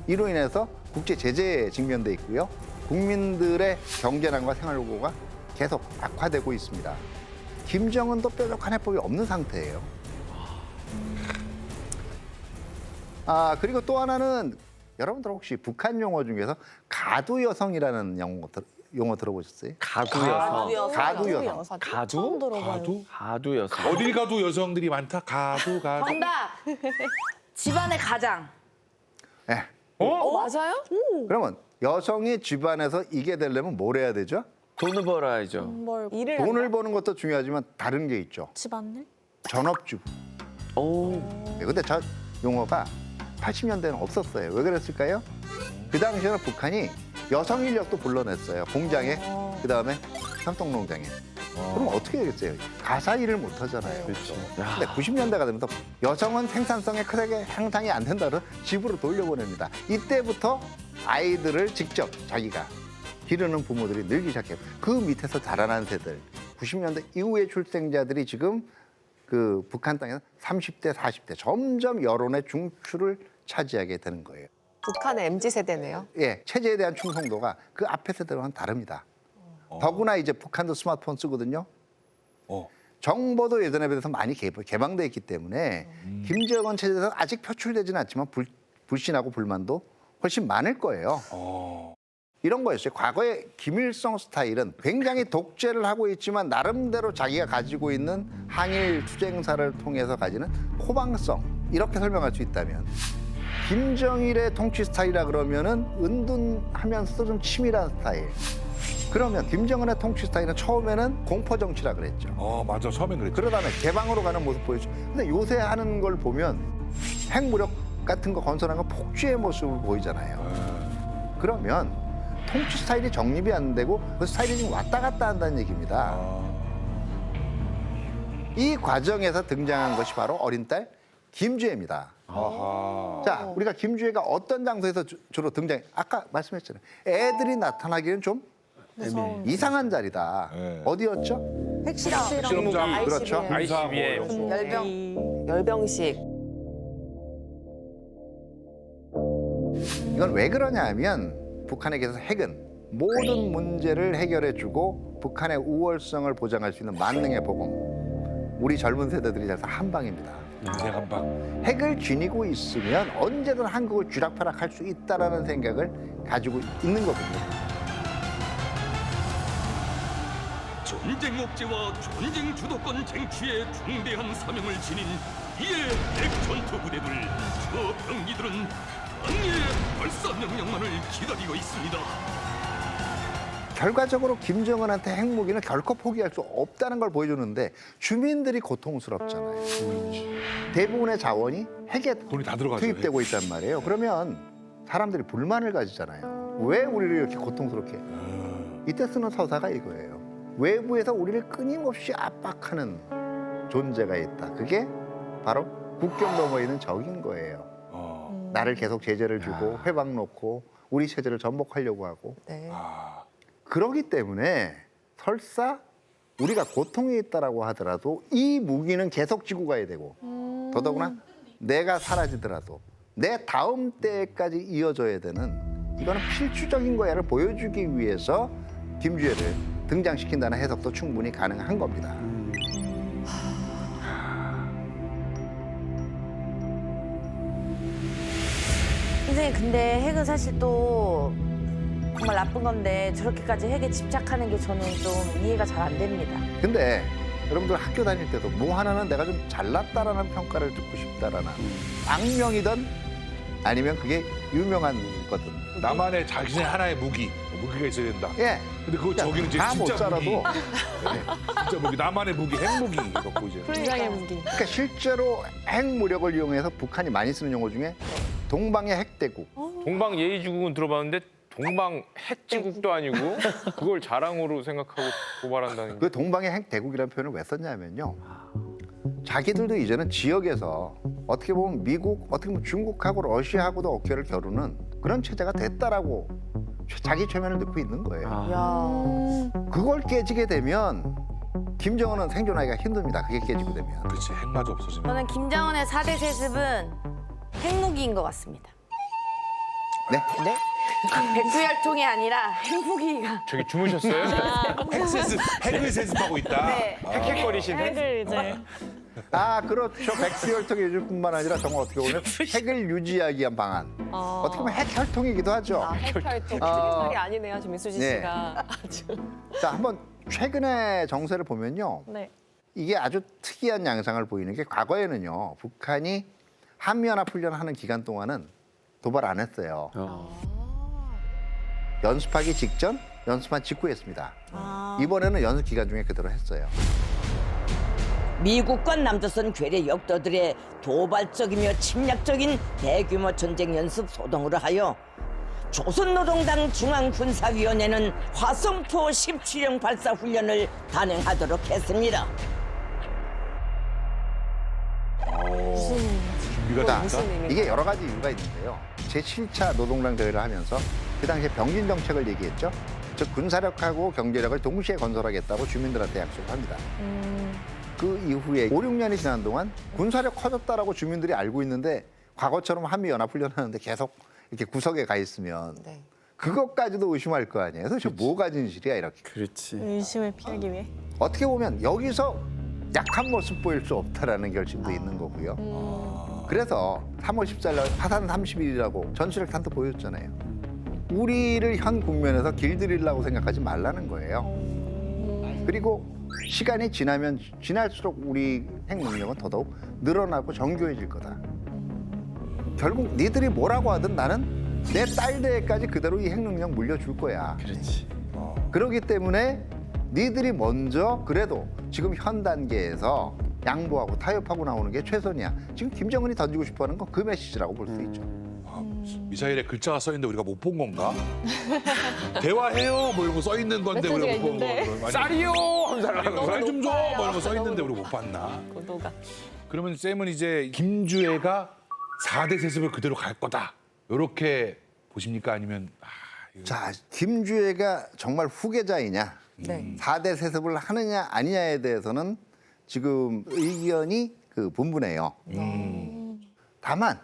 이로 인해서 국제 제재에 직면돼 있고요. 국민들의 경제난과 생활고가 계속 악화되고 있습니다. 김정은도 뾰족한 해법이 없는 상태예요. 그리고 또 하나는 여러분들 혹시 북한 용어 중에서 가두 여성이라는 용어 들어보셨어요? 가두 여성. 가두 여성. 가두? 가두? 가두 여성. 어딜 가도 여성들이 많다. 가두. 정답. 집안의 가장. 네. 맞아요? 그러면 여성이 집안에서 이게 되려면 뭘 해야 되죠? 돈을 벌어야죠. 뭘 돈을 버는 것도 중요하지만 다른 게 있죠. 집안일? 전업주부. 오. 네, 근데 저 용어가 80년대는 없었어요. 왜 그랬을까요? 그 당시에는 북한이 여성 인력도 불러냈어요. 공장에, 그다음에 협동농장에. 그럼 어떻게 되겠어요? 가사 일을 못 하잖아요. 그렇죠. 근데 90년대가 되면서 여성은 생산성에 크게 향상이 안 된다고 집으로 돌려보냅니다. 이때부터 아이들을 직접 자기가 기르는 부모들이 늘기 시작해요. 그 밑에서 자라난 세들, 90년대 이후의 출생자들이 지금 그 북한 땅에서 30대, 40대 점점 여론의 중추를 차지하게 되는 거예요. 북한의 MZ세대네요. 예, 체제에 대한 충성도가 그 앞의 세대와는 다릅니다. 더구나 이제 북한도 스마트폰 쓰거든요. 정보도 예전에 비해서 많이 개방돼 있기 때문에 김정은 체제에서 아직 표출되지는 않지만 불신하고 불만도 훨씬 많을 거예요. 이런 거였어요. 과거에 김일성 스타일은 굉장히 독재를 하고 있지만 나름대로 자기가 가지고 있는 항일 투쟁사를 통해서 가지는 호방성, 이렇게 설명할 수 있다면 김정일의 통치 스타일이라 그러면은 은둔하면서도 좀 치밀한 스타일. 그러면 김정은의 통치 스타일은 처음에는 공포 정치라 그랬죠. 맞아. 처음엔 그랬죠. 그러다가 개방으로 가는 모습 보여주죠. 근데 요새 하는 걸 보면 핵무력 같은 거 건설하는 건 폭주의 모습을 보이잖아요. 그러면 통치 스타일이 정립이 안 되고 그 스타일이 지금 왔다 갔다 한다는 얘기입니다. 이 과정에서 등장한 것이 바로 어린 딸 김주혜입니다. 자, 우리가 김주혜가 어떤 장소에서 주로 등장해? 아까 말씀했잖아요. 애들이 나타나기는 좀 이상한 자리다. 어디였죠? 핵실험. 그렇죠. 열병식. 이건 왜 그러냐 하면 북한에게서 핵은 모든 문제를 해결해주고 북한의 우월성을 보장할 수 있는 만능의 보금. 우리 젊은 세대들이 잘해서 한방입니다. 인생 한 방. 핵을 지니고 있으면 언제든 한국을 쥐락펴락할 수 있다라는 생각을 가지고 있는 거거든요. 전쟁 억제와 전쟁 주도권 쟁취에 중대한 사명을 지닌 이의 핵 전투 부대들, 저 병기들은 당리의 발사 명령만을 기다리고 있습니다. 결과적으로 김정은한테 핵무기는 결코 포기할 수 없다는 걸 보여주는데 주민들이 고통스럽잖아요. 대부분의 자원이 핵에 돈이 다 들어가죠. 투입되고 있단 말이에요. 그러면 사람들이 불만을 가지잖아요. 왜 우리를 이렇게 고통스럽게 해? 이때 쓰는 서사가 이거예요. 외부에서 우리를 끊임없이 압박하는 존재가 있다. 그게 바로 국경 너머에 있는 적인 거예요. 나를 계속 제재를 주고 회방 놓고 우리 체제를 전복하려고 하고. 네. 그러기 때문에 설사 우리가 고통이 있다라고 하더라도 이 무기는 계속 지고 가야 되고 더더구나 내가 사라지더라도 내 다음 때까지 이어져야 되는 이거는 필수적인 거야를 보여주기 위해서 김주애를 등장시킨다는 해석도 충분히 가능한 겁니다. 선생님 근데 핵은 사실 또 정말 나쁜 건데 저렇게까지 핵에 집착하는 게 저는 좀 이해가 잘 안 됩니다. 근데 여러분들 학교 다닐 때도 뭐 하나는 내가 좀 잘났다라는 평가를 듣고 싶다라는 악명이든 아니면 그게 유명한 거든. 나만의 자신의 하나의 무기가 있어야 된다. 예. 근데 그거 저기는 이제 다 못 진짜 살아도. 무기. 네, 진짜 무기. 나만의 무기, 핵무기 갖고 이제. 불장의 무기. 그러니까 실제로 핵무력을 이용해서 북한이 많이 쓰는 용어 중에 동방의 핵대국. 동방 예의주국은 들어봤는데 동방 핵지국도 아니고 그걸 자랑으로 생각하고 고발한다는 게. 그 동방의 핵대국이라는 표현을 왜 썼냐면요. 자기들도 이제는 지역에서 어떻게 보면 미국, 어떻게 보면 중국하고 러시아하고도 어깨를 겨루는 그런 체제가 됐다라고 자기 최면을 넣고 있는 거예요. 그걸 깨지게 되면 김정은은 생존하기가 힘듭니다. 그게 깨지고 되면. 그렇지, 핵마저 없어지면. 저는 김정은의 4대 세습은 핵무기인 것 같습니다. 네? 네? 백두혈통이 아니라 핵무기가. 저기 주무셨어요? 핵을 세습하고 있다. 네. 헥헥거리시네. 핵을 이제 아, 그렇죠. 백두혈통의 유지뿐만 아니라 정말 어떻게 보면 핵을 유지하기 위한 방안. 어떻게 보면 핵혈통이기도 하죠. 핵혈통. 특이살이 아니네요, 지금 민수지 네. 씨가. 아주. 자, 한번 최근의 정세를 보면요. 네. 이게 아주 특이한 양상을 보이는 게 과거에는요. 북한이 한미연합훈련을 하는 기간 동안은 도발 안 했어요. 연습하기 직전, 연습한 직후에 했습니다. 이번에는 연습 기간 중에 그대로 했어요. 미국과 남조선 괴뢰 역도들의 도발적이며 침략적인 대규모 전쟁 연습 소동으로 하여 조선노동당 중앙군사위원회는 화성포 17형 발사 훈련을 단행하도록 했습니다. 준비가 자, 됩니까? 이게 여러 가지 이유가 있는데요. 제7차 노동당 대회를 하면서 그 당시에 병진 정책을 얘기했죠. 즉 군사력하고 경제력을 동시에 건설하겠다고 주민들한테 약속을 합니다. 그 이후에 5, 6년이 지난 동안 군사력 커졌다라고 주민들이 알고 있는데 과거처럼 한미연합훈련하는데 계속 이렇게 구석에 가 있으면 네. 그것까지도 의심할 거 아니에요. 도대체 뭐가 진실이야 이렇게. 그렇지. 의심을 피하기 위해. 어떻게 보면 여기서 약한 모습 보일 수 없다라는 결심도 있는 거고요. 그래서 3월 14일 날 파산 30일이라고 전술핵 탄도 보여줬잖아요. 우리를 현 국면에서 길들이려고 생각하지 말라는 거예요. 그리고 시간이 지나면 지날수록 우리 핵 능력은 더더욱 늘어나고 정교해질 거다. 결국 니들이 뭐라고 하든 나는 내 딸 대에까지 그대로 이 핵 능력 물려줄 거야. 그렇지. 그렇기 때문에 니들이 먼저 그래도 지금 현 단계에서 양보하고 타협하고 나오는 게 최선이야. 지금 김정은이 던지고 싶어하는 건 그 메시지라고 볼 수 있죠. 미사일에 글자가 써 있는데 우리가 못 본 건가? 대화해요 뭐 이런 거 써 있는 건데 우리가 못 본 거. 쌀이요! 한 사람. 쌀좀 줘! 뭐 이런 거 써 있는데 우리가 못 봤나? 고도가. 그러면 쌤은 이제 김주애가 4대 세습을 그대로 갈 거다. 이렇게 보십니까? 아니면 자, 김주애가 정말 후계자이냐, 네. 4대 세습을 하느냐 아니냐에 대해서는 지금 의견이 분분해요. 다만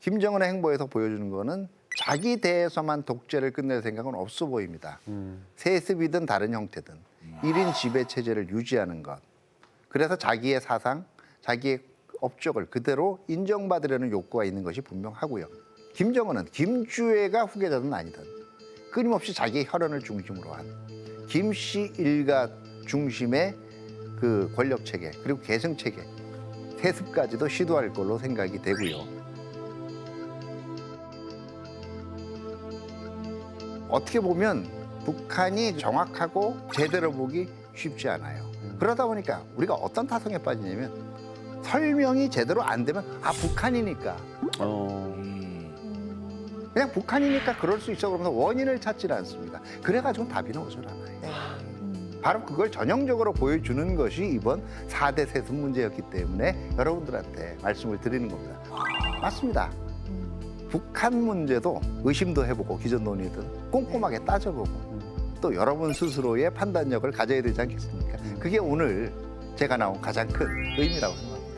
김정은의 행보에서 보여주는 거는 자기 대에서만 독재를 끝낼 생각은 없어 보입니다. 세습이든 다른 형태든 1인 지배 체제를 유지하는 것. 그래서 자기의 사상, 자기의 업적을 그대로 인정받으려는 욕구가 있는 것이 분명하고요. 김정은은 김주애가 후계자든 아니든 끊임없이 자기의 혈연을 중심으로 한 김씨 일가 중심의 그 권력 체계 그리고 계승 체계, 세습까지도 시도할 걸로 생각이 되고요. 어떻게 보면 북한이 정확하고 제대로 보기 쉽지 않아요. 그러다 보니까 우리가 어떤 타성에 빠지냐면 설명이 제대로 안 되면 북한이니까. 그냥 북한이니까 그럴 수 있어 그러면서 원인을 찾지는 않습니다. 그래가지고 답이 나오질 않아요. 바로 그걸 전형적으로 보여주는 것이 이번 4대 세습 문제였기 때문에 여러분들한테 말씀을 드리는 겁니다. 맞습니다. 북한 문제도 의심도 해보고 기존 논의든 꼼꼼하게 따져보고 또 여러분 스스로의 판단력을 가져야 되지 않겠습니까? 그게 오늘 제가 나온 가장 큰 의미라고 생각합니다.